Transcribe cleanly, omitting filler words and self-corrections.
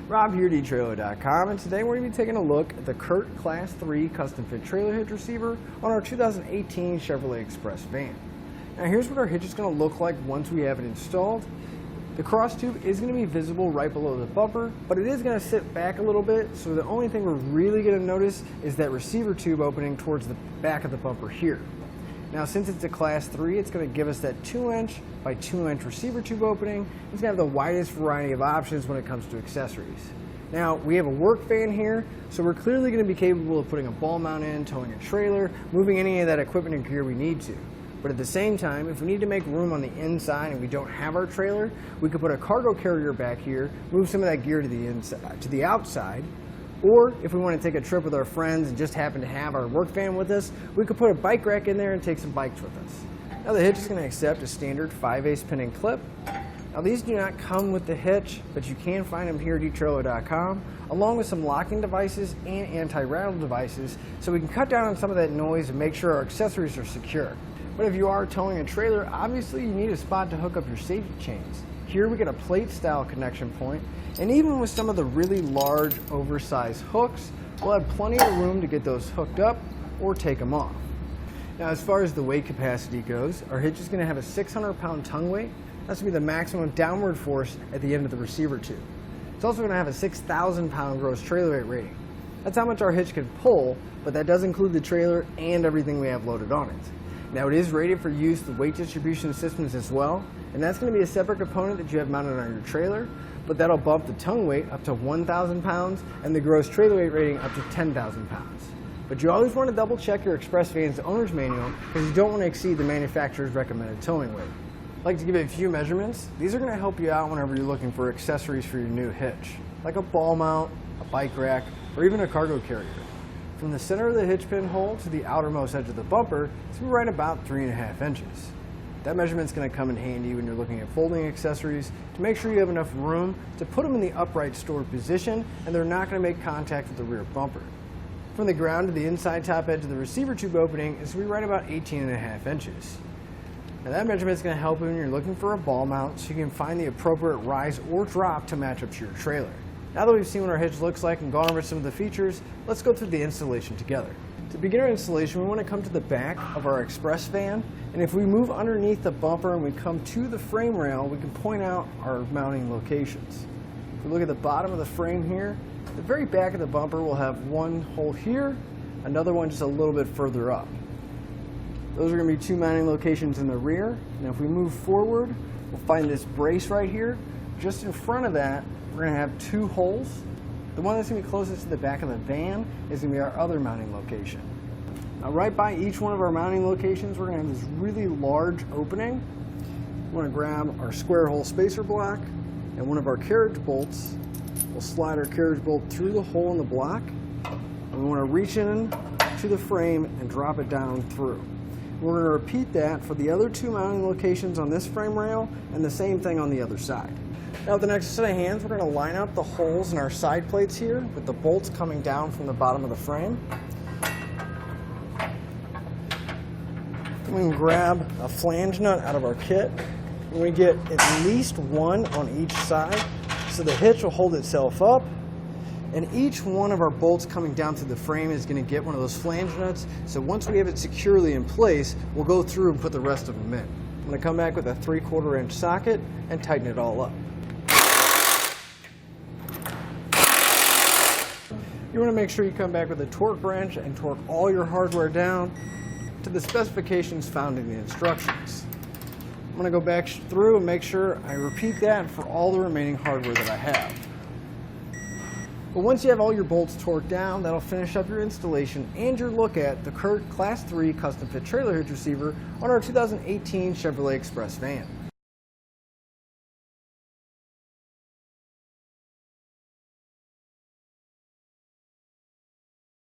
Rob here at etrailer.com, and today we're going to be taking a look at the CURT Class 3 custom fit trailer hitch receiver on our 2018 Chevrolet Express van. Now here's what our hitch is going to look like once we have it installed. The cross tube is going to be visible right below the bumper, but it is going to sit back a little bit, so the only thing we're really going to notice is that receiver tube opening towards the back of the bumper here. Now since it's a Class 3, it's going to give us that 2-inch by 2-inch receiver tube opening. It's going to have the widest variety of options when it comes to accessories. Now we have a work van here, so we're clearly going to be capable of putting a ball mount in, towing a trailer, moving any of that equipment and gear we need to. But at the same time, if we need to make room on the inside and we don't have our trailer, we could put a cargo carrier back here, move some of that gear to the inside, to the outside. Or if we want to take a trip with our friends and just happen to have our work van with us, we could put a bike rack in there and take some bikes with us. Now the hitch is going to accept a standard 5/8 pin and clip. Now these do not come with the hitch, but you can find them here at etrailer.com, along with some locking devices and anti-rattle devices, so we can cut down on some of that noise and make sure our accessories are secure. But if you are towing a trailer, obviously you need a spot to hook up your safety chains. Here we get a plate style connection point, and even with some of the really large oversized hooks, we'll have plenty of room to get those hooked up or take them off. Now as far as the weight capacity goes, our hitch is going to have a 600-pound tongue weight. That's going to be the maximum downward force at the end of the receiver tube. It's also going to have a 6,000-pound gross trailer weight rating. That's how much our hitch can pull, but that does include the trailer and everything we have loaded on it. Now it is rated for use with weight distribution systems as well, and that's going to be a separate component that you have mounted on your trailer, but that'll bump the tongue weight up to 1,000 pounds and the gross trailer weight rating up to 10,000 pounds. But you always want to double check your Express van's owner's manual because you don't want to exceed the manufacturer's recommended towing weight. I'd like to give you a few measurements. These are going to help you out whenever you're looking for accessories for your new hitch, like a ball mount, a bike rack, or even a cargo carrier. From the center of the hitch pin hole to the outermost edge of the bumper, it's going to be right about 3.5 inches. That measurement's going to come in handy when you're looking at folding accessories to make sure you have enough room to put them in the upright stored position and they're not going to make contact with the rear bumper. From the ground to the inside top edge of the receiver tube opening is going to be right about 18.5 inches. Now that measurement's going to help when you're looking for a ball mount so you can find the appropriate rise or drop to match up to your trailer. Now that we've seen what our hitch looks like and gone over some of the features, let's go through the installation together. To begin our installation, we want to come to the back of our Express van, and if we move underneath the bumper and we come to the frame rail, we can point out our mounting locations. If we look at the bottom of the frame here, the very back of the bumper will have one hole here, another one just a little bit further up. Those are going to be two mounting locations in the rear. Now if we move forward, we'll find this brace right here. Just in front of that, we're going to have two holes. The one that's going to be closest to the back of the van is going to be our other mounting location. Now right by each one of our mounting locations, we're going to have this really large opening. We want to grab our square hole spacer block and one of our carriage bolts. We'll slide our carriage bolt through the hole in the block, and we want to reach in to the frame and drop it down through. We're going to repeat that for the other two mounting locations on this frame rail and the same thing on the other side. Now with the next set of hands, we're going to line up the holes in our side plates here with the bolts coming down from the bottom of the frame. Then we can grab a flange nut out of our kit, and we get at least one on each side so the hitch will hold itself up, and each one of our bolts coming down through the frame is going to get one of those flange nuts, so once we have it securely in place, we'll go through and put the rest of them in. I'm going to come back with a 3/4 inch socket and tighten it all up. You want to make sure you come back with a torque wrench and torque all your hardware down to the specifications found in the instructions. I'm going to go back through and make sure I repeat that for all the remaining hardware that I have. But once you have all your bolts torqued down, that'll finish up your installation and your look at the CURT Class 3 custom fit trailer hitch receiver on our 2018 Chevrolet Express van.